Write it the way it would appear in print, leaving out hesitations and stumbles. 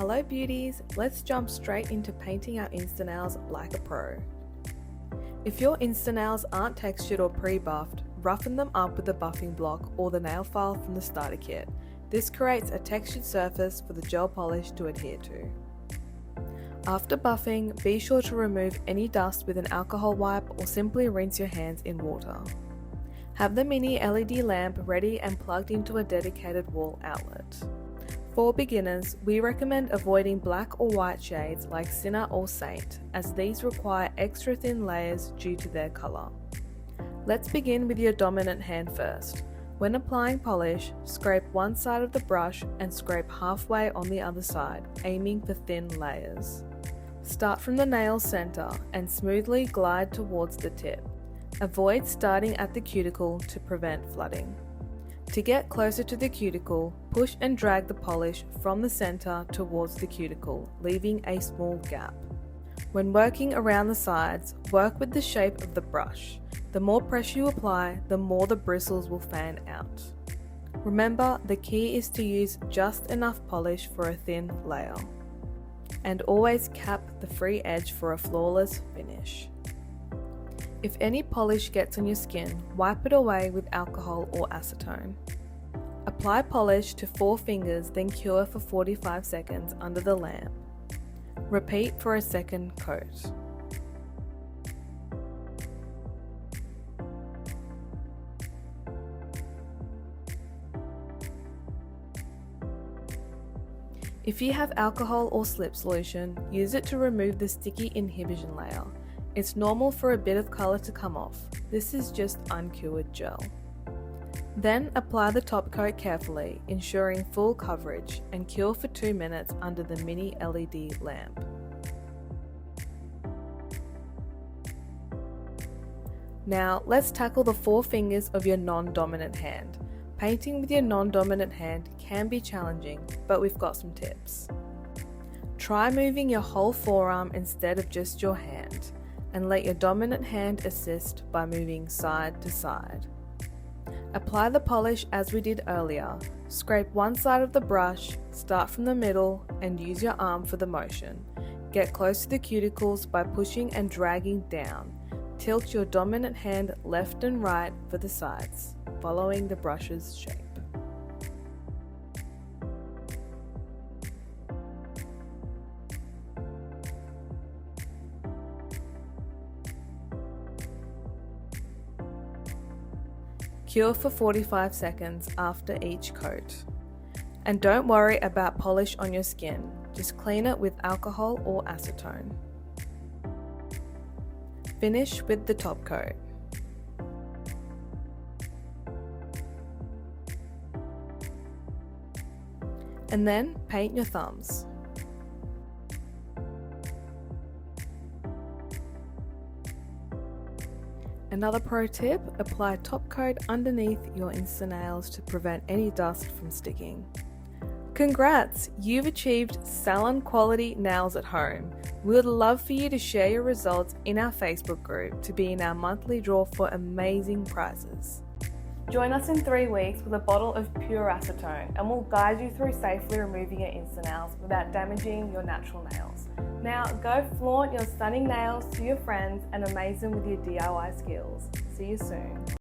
Hello beauties, let's jump straight into painting our InstaNails like a pro. If your InstaNails aren't textured or pre-buffed, roughen them up with a buffing block or the nail file from the starter kit. This creates a textured surface for the gel polish to adhere to. After buffing, be sure to remove any dust with an alcohol wipe or simply rinse your hands in water. Have the mini LED lamp ready and plugged into a dedicated wall outlet. For beginners, we recommend avoiding black or white shades like Sinner or Saint, as these require extra thin layers due to their colour. Let's begin with your dominant hand first. When applying polish, scrape one side of the brush and scrape halfway on the other side, aiming for thin layers. Start from the nail centre and smoothly glide towards the tip. Avoid starting at the cuticle to prevent flooding. To get closer to the cuticle, push and drag the polish from the centre towards the cuticle, leaving a small gap. When working around the sides, work with the shape of the brush. The more pressure you apply, the more the bristles will fan out. Remember, the key is to use just enough polish for a thin layer. And always cap the free edge for a flawless finish. If any polish gets on your skin, wipe it away with alcohol or acetone. Apply polish to 4 fingers, then cure for 45 seconds under the lamp. Repeat for a second coat. If you have alcohol or slip solution, use it to remove the sticky inhibition layer. It's normal for a bit of colour to come off. This is just uncured gel. Then apply the top coat carefully, ensuring full coverage, and cure for 2 minutes under the mini LED lamp. Now let's tackle the 4 fingers of your non-dominant hand. Painting with your non-dominant hand can be challenging, but we've got some tips. Try moving your whole forearm instead of just your hand, and let your dominant hand assist by moving side to side. Apply the polish as we did earlier. Scrape one side of the brush, start from the middle, and use your arm for the motion. Get close to the cuticles by pushing and dragging down. Tilt your dominant hand left and right for the sides, following the brush's shape. Cure for 45 seconds after each coat. And don't worry about polish on your skin, just clean it with alcohol or acetone. Finish with the top coat. And then paint your thumbs. Another pro tip, apply top coat underneath your InstaNails to prevent any dust from sticking. Congrats! You've achieved salon quality nails at home. We would love for you to share your results in our Facebook group to be in our monthly draw for amazing prizes. Join us in 3 weeks with a bottle of pure acetone and we'll guide you through safely removing your InstaNails without damaging your natural nails. Now go flaunt your stunning nails to your friends and amaze them with your DIY skills. See you soon.